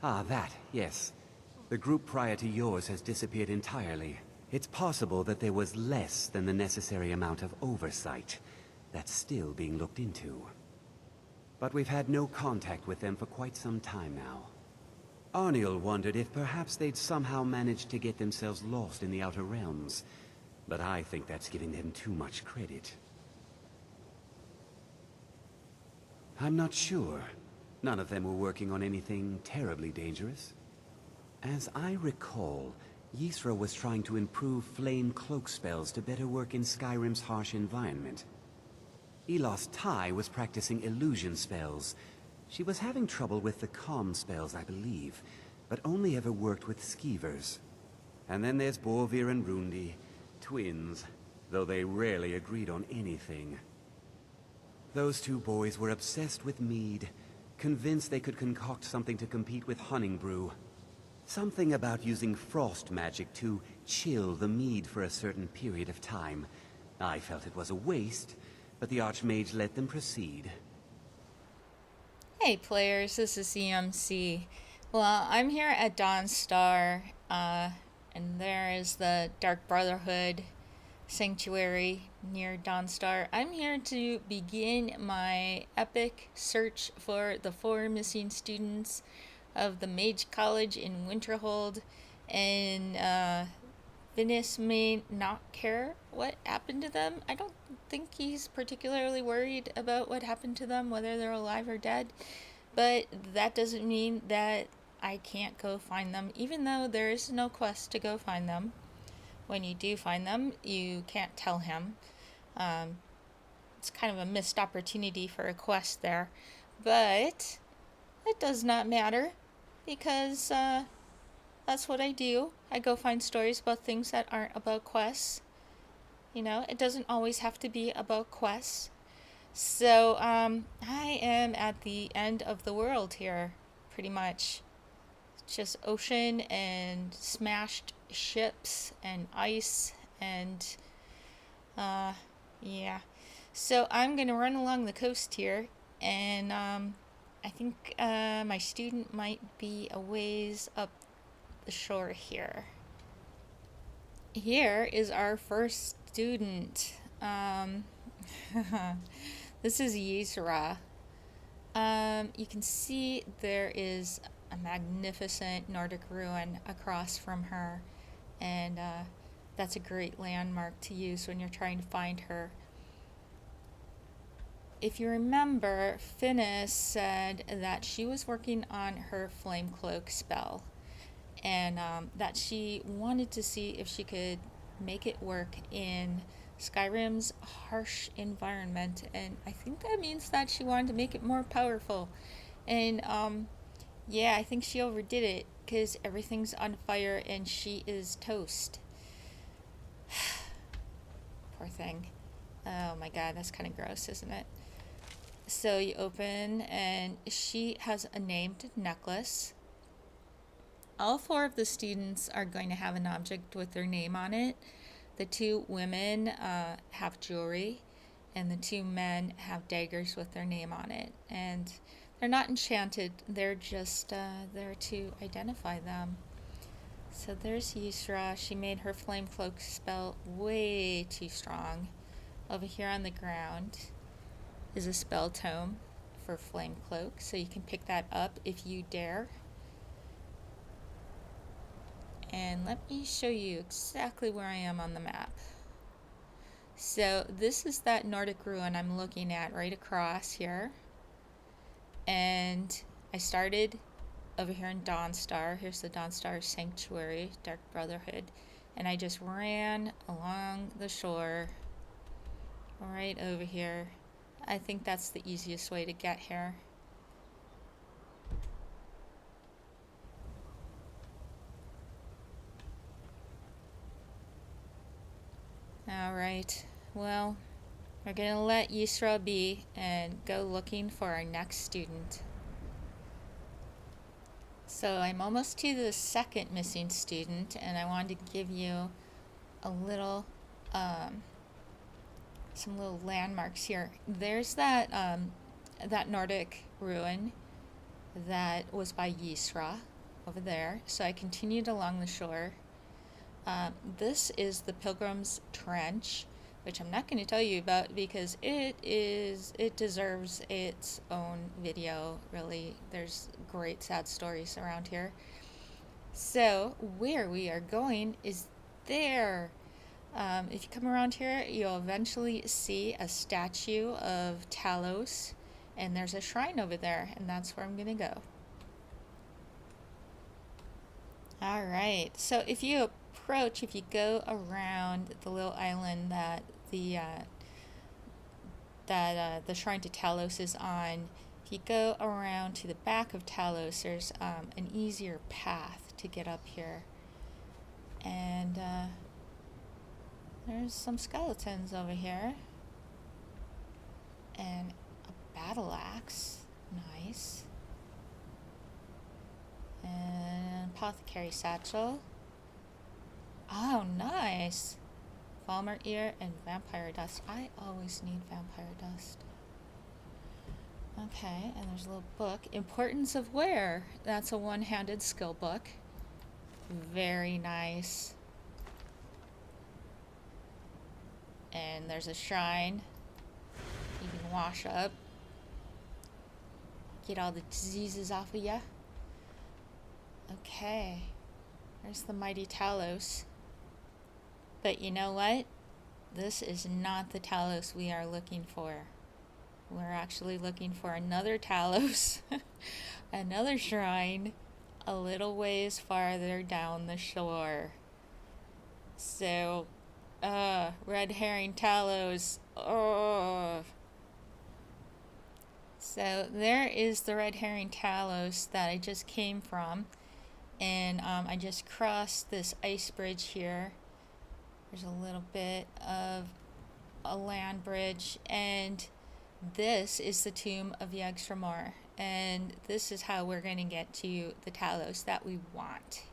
Ah, that, yes. The group prior to yours has disappeared entirely. It's possible that there was less than the necessary amount of oversight. That's still being looked into. But we've had no contact with them for quite some time now. Arniel wondered if perhaps they'd somehow managed to get themselves lost in the Outer Realms. But I think that's giving them too much credit. I'm not sure. None of them were working on anything terribly dangerous. As I recall, Ysra was trying to improve flame cloak spells to better work in Skyrim's harsh environment. Elos Tai was practicing illusion spells. She was having trouble with the calm spells, I believe, but only ever worked with skeevers. And then there's Borvir and Rundi, twins, though they rarely agreed on anything. Those two boys were obsessed with mead, convinced they could concoct something to compete with Honningbrew. Something about using frost magic to chill the mead for a certain period of time. I felt it was a waste, but the Archmage let them proceed. Hey players, this is EMC. Well, I'm here at Dawnstar, and there is the Dark Brotherhood Sanctuary near Dawnstar. I'm here to begin my epic search for the 4 missing students of the Mage College in Winterhold, and Finis may not care what happened to them. I don't think he's particularly worried about what happened to them, whether they're alive or dead. But that doesn't mean that I can't go find them, even though there is no quest to go find them. When you do find them, you can't tell him. It's kind of a missed opportunity for a quest there. But it does not matter, because that's what I do. I go find stories about things that aren't about quests. You know, it doesn't always have to be about quests. So, I am at the end of the world here, pretty much. Just ocean and smashed ships and ice and, yeah. So I'm gonna run along the coast here, and, I think, my student might be a ways up the shore here. Here is our first student. This is Ysra. You can see there is a magnificent Nordic ruin across from her, and that's a great landmark to use when you're trying to find her. If you remember, Finis said that she was working on her flame cloak spell, and that she wanted to see if she could make it work in Skyrim's harsh environment, and I think that means that she wanted to make it more powerful. And yeah, I think she overdid it, because everything's on fire and she is toast. Poor thing. Oh my god, that's kind of gross, isn't it? So you open, and she has a named necklace. All 4 of the students are going to have an object with their name on it. The 2 women have jewelry, and the 2 men have daggers with their name on it. And they're not enchanted, they're just there to identify them. So there's Ysra. She made her flame cloak spell way too strong. Over here on the ground is a spell tome for flame cloak, so you can pick that up if you dare. And let me show you exactly where I am on the map. So this is that Nordic ruin I'm looking at right across here. And I started over here in Dawnstar. Here's the Dawnstar Sanctuary, Dark Brotherhood. And I just ran along the shore right over here. I think that's the easiest way to get here. Alright, well, we're gonna let Ysra be and go looking for our next student. So I'm almost to the second missing student, and I wanted to give you a little, some little landmarks here. There's that Nordic ruin that was by Ysra. over there. So I continued along the shore. This is the Pilgrim's Trench, which I'm not going to tell you about because it deserves its own video, really. There's great sad stories around here. So where we are going is there. If you come around here, you'll eventually see a statue of Talos, and there's a shrine over there, and that's where I'm going to go. Alright, so if you go around the little island that the shrine to Talos is on, if you go around to the back of Talos, there's an easier path to get up here. And there's some skeletons over here. And a battle axe. Nice. And apothecary satchel. Oh, nice. Falmer ear and vampire dust. I always need vampire dust. Okay, and there's a little book. Importance of Wear. That's a one-handed skill book. Very nice. And there's a shrine. You can wash up. Get all the diseases off of ya. Okay. There's the mighty Talos. But you know what? This is not the Talos we are looking for. We're actually looking for another Talos. Another shrine. A little ways farther down the shore. So, red herring Talos. Oh. So there is the red herring Talos that I just came from. And I just crossed this ice bridge here. There's a little bit of a land bridge, and this is the tomb of Yggdrasil, and this is how we're going to get to the Talos that we want.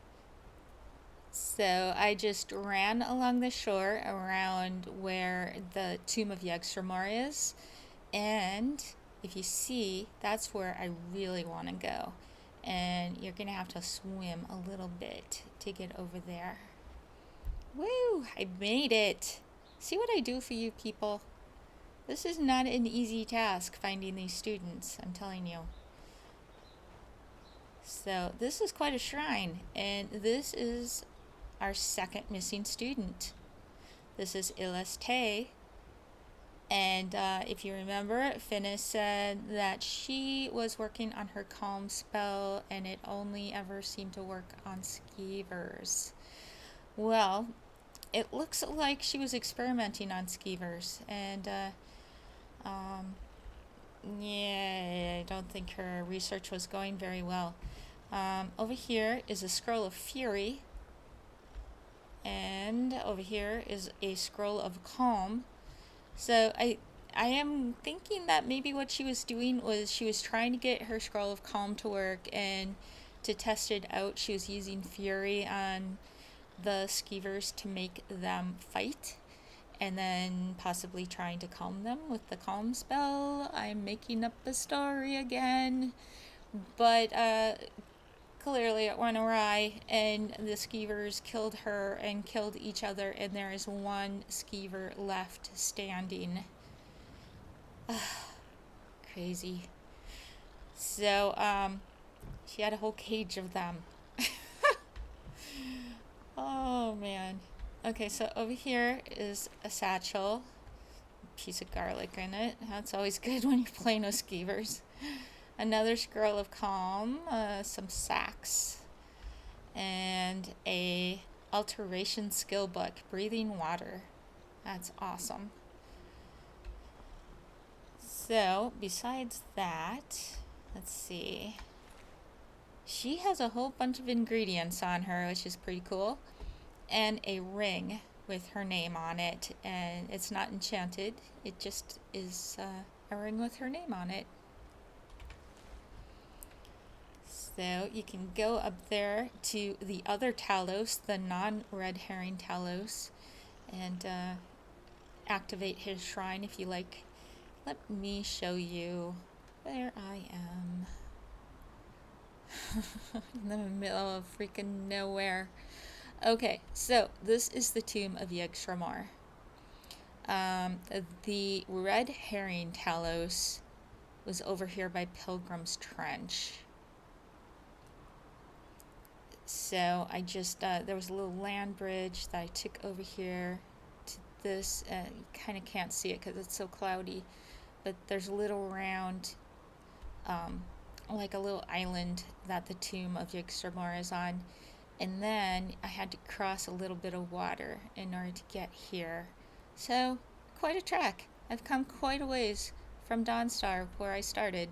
So I just ran along the shore around where the tomb of Yggdrasil is, and if you see, that's where I really want to go. And you're going to have to swim a little bit to get over there. Woo! I made it! See what I do for you people? This is not an easy task, finding these students, I'm telling you. So, this is quite a shrine, and this is our second missing student. This is Ileste. And if you remember, Finnis said that she was working on her calm spell and it only ever seemed to work on skeevers. Well, it looks like she was experimenting on skeevers, and yeah, I don't think her research was going very well. Over here is a scroll of fury, and over here is a scroll of calm. So I am thinking that maybe what she was doing was she was trying to get her scroll of calm to work, and to test it out she was using fury on the skeevers to make them fight, and then possibly trying to calm them with the calm spell. I'm making up a story again, but clearly it went awry, and the skeevers killed her and killed each other, and there is one skeever left standing. Crazy. So she had a whole cage of them. Oh man. Okay, so over here is a satchel, piece of garlic in it. That's always good when you're playing with skeevers. Another scroll of calm, some sacks, and a alteration skill book, breathing water. That's awesome. So besides that, let's see. She has a whole bunch of ingredients on her, which is pretty cool, and a ring with her name on it, and it's not enchanted. It just is a ring with her name on it. So you can go up there to the other Talos, the non-red herring Talos, and activate his shrine if you like. Let me show you where I am. In the middle of freaking nowhere. Okay, so this is the tomb of Yggdrasil. The red herring Talos was over here by Pilgrim's Trench. So I just, there was a little land bridge that I took over here to this. You kind of can't see it because it's so cloudy, but there's a little round, like a little island that the tomb of Yggdrasil is on. And then I had to cross a little bit of water in order to get here. So, quite a trek. I've come quite a ways from Dawnstar, where I started.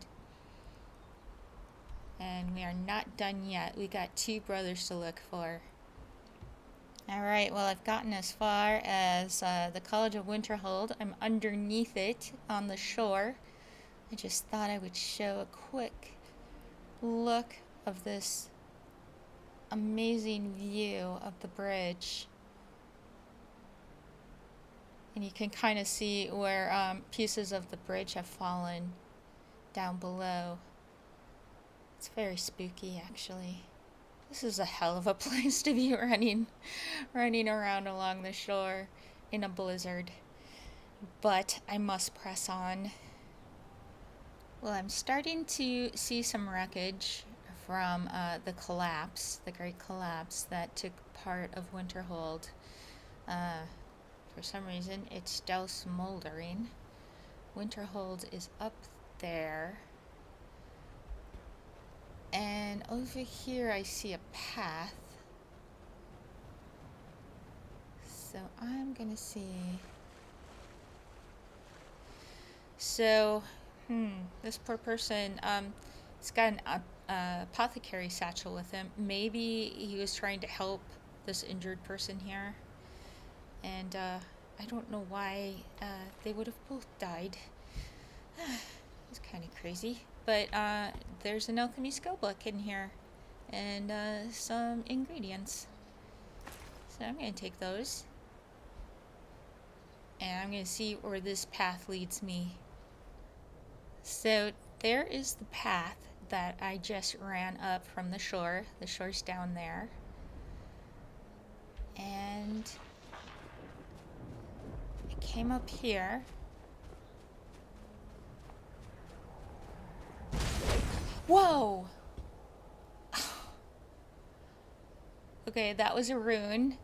And we are not done yet. We got 2 brothers to look for. Alright, well, I've gotten as far as the College of Winterhold. I'm underneath it on the shore. I just thought I would show a quick look of this amazing view of the bridge. And you can kind of see where pieces of the bridge have fallen down below. It's very spooky, actually. This is a hell of a place to be running around along the shore in a blizzard. But I must press on. Well, I'm starting to see some wreckage from the collapse, the great collapse that took part of Winterhold. For some reason, it's still smoldering. Winterhold is up there. And over here I see a path. So I'm gonna see. So, this poor person, he's got an apothecary satchel with him. Maybe he was trying to help this injured person here. And I don't know why they would have both died. It's kind of crazy. But there's an alchemy skill book in here. And some ingredients. So I'm going to take those. And I'm going to see where this path leads me. So there is the path that I just ran up from the shore. The shore's down there. And I came up here. Whoa! Okay, that was a rune.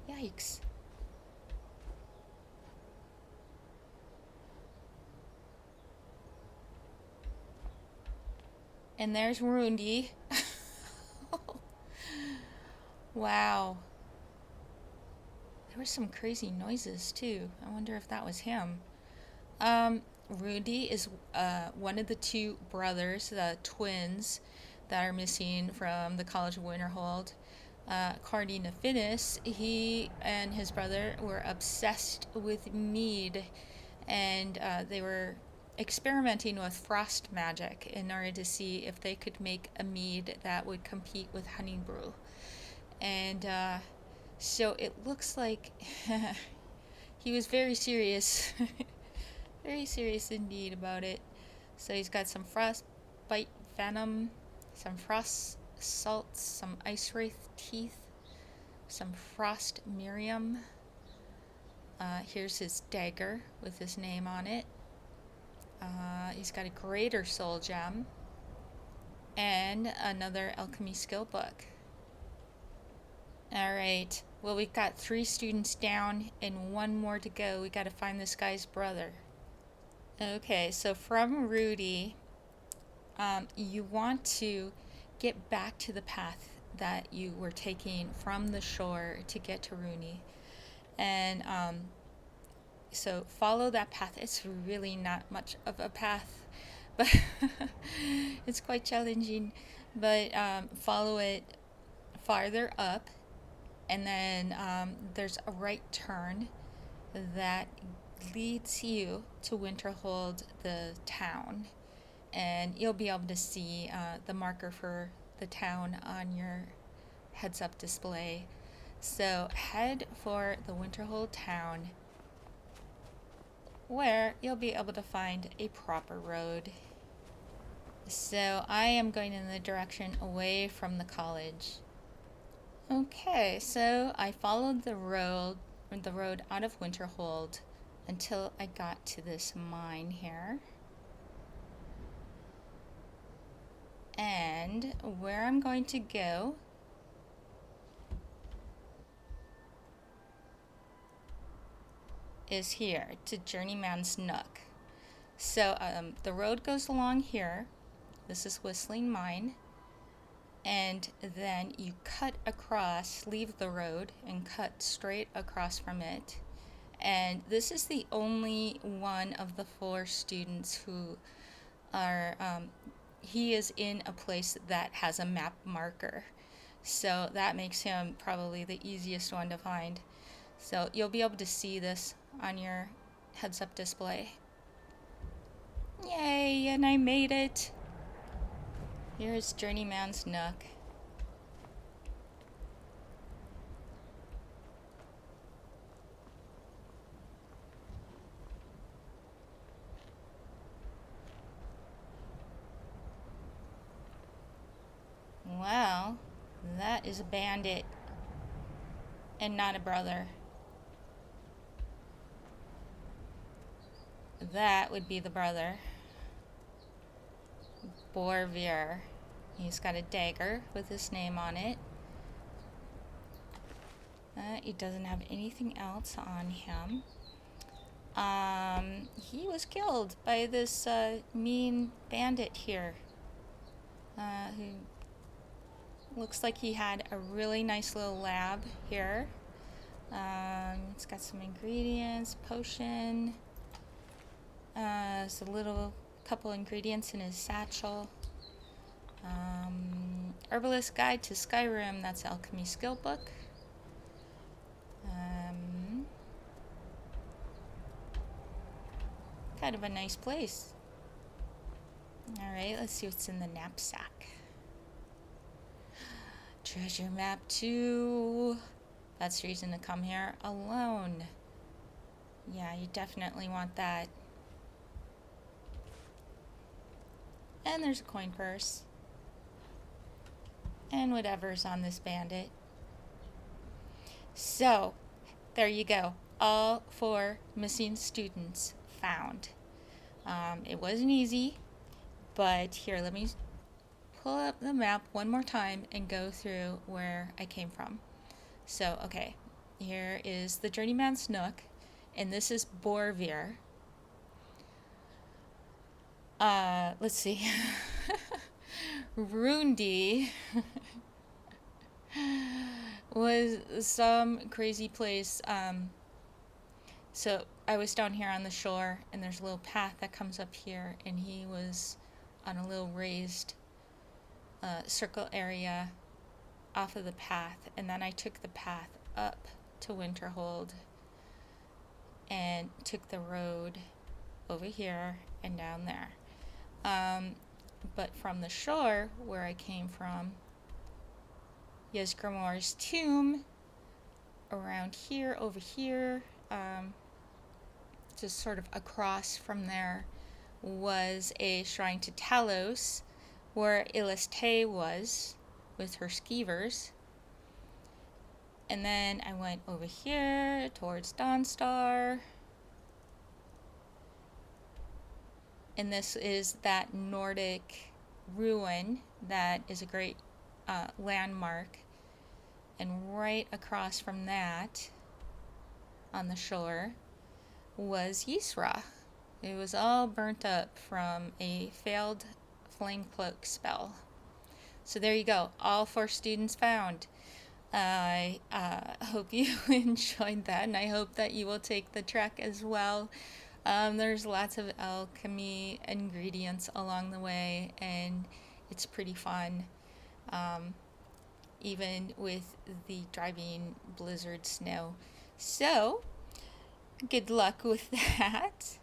Yikes. And there's Rundi. Wow. There were some crazy noises too. I wonder if that was him. Rundi is one of the 2 brothers, the twins, that are missing from the College of Winterhold. Cardina Finis, he and his brother were obsessed with mead, and they were experimenting with frost magic in order to see if they could make a mead that would compete with Honingbrew. And so it looks like he was very serious, very serious indeed about it. So he's got some frostbite venom, some frost salts, some ice wraith teeth, some frost miriam. Here's his dagger with his name on it. He's got a greater soul gem and another alchemy skill book. Alright, well, we've got 3 students down and 1 more to go. We gotta find this guy's brother. Okay, so from Rudy, you want to get back to the path that you were taking from the shore to get to Rooney. And so follow that path. It's really not much of a path, but it's quite challenging. But follow it farther up, and then there's a right turn that leads you to Winterhold, the town, and you'll be able to see the marker for the town on your heads-up display. So head for the Winterhold town, where you'll be able to find a proper road. So I am going in the direction away from the college. Okay, so I followed the road out of Winterhold until I got to this mine here. And where I'm going to go is here to Journeyman's Nook. So the road goes along here. This is Whistling Mine. And then you cut across, leave the road, and cut straight across from it. And this is the only one of the 4 students who are, he is in a place that has a map marker. So that makes him probably the easiest one to find. So you'll be able to see this on your heads-up display. Yay, and I made it! Here's Journeyman's Nook. Well, that is a bandit. And not a brother. That would be the brother. Borvir. He's got a dagger with his name on it. He doesn't have anything else on him. He was killed by this mean bandit here. Who looks like he had a really nice little lab here. It's got some ingredients, potion. There's a little couple ingredients in his satchel. Herbalist Guide to Skyrim, that's Alchemy Skill Book. Kind of a nice place. Alright, let's see what's in the knapsack. Treasure map 2. That's reason to come here alone. Yeah, you definitely want that. And there's a coin purse. And whatever's on this bandit. So, there you go. All 4 missing students found. It wasn't easy, but here, let me pull up the map one more time and go through where I came from. So, okay, here is the Journeyman's Nook, and this is Borvir. Let's see. Rundi was some crazy place. So I was down here on the shore, and there's a little path that comes up here, and he was on a little raised circle area off of the path, and then I took the path up to Winterhold and took the road over here and down there. But from the shore, where I came from, Ysgramor's tomb, around here, over here, just sort of across from there, was a shrine to Talos, where Illistay was, with her skeevers. And then I went over here, towards Dawnstar. And this is that Nordic ruin that is a great landmark. And right across from that, on the shore, was Ysra. It was all burnt up from a failed flame cloak spell. So there you go, all 4 students found. I hope you enjoyed that, and I hope that you will take the trek as well. There's lots of alchemy ingredients along the way, and it's pretty fun, even with the driving blizzard snow. So, good luck with that.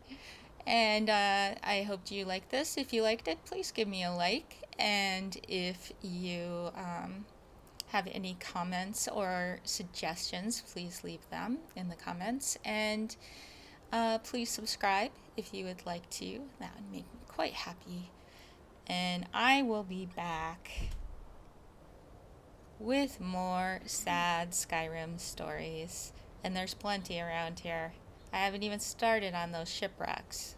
And I hope you liked this. If you liked it, please give me a like. And if you have any comments or suggestions, please leave them in the comments. And please subscribe if you would like to. That would make me quite happy. and I will be back with more sad Skyrim stories. And there's plenty around here. I haven't even started on those shipwrecks.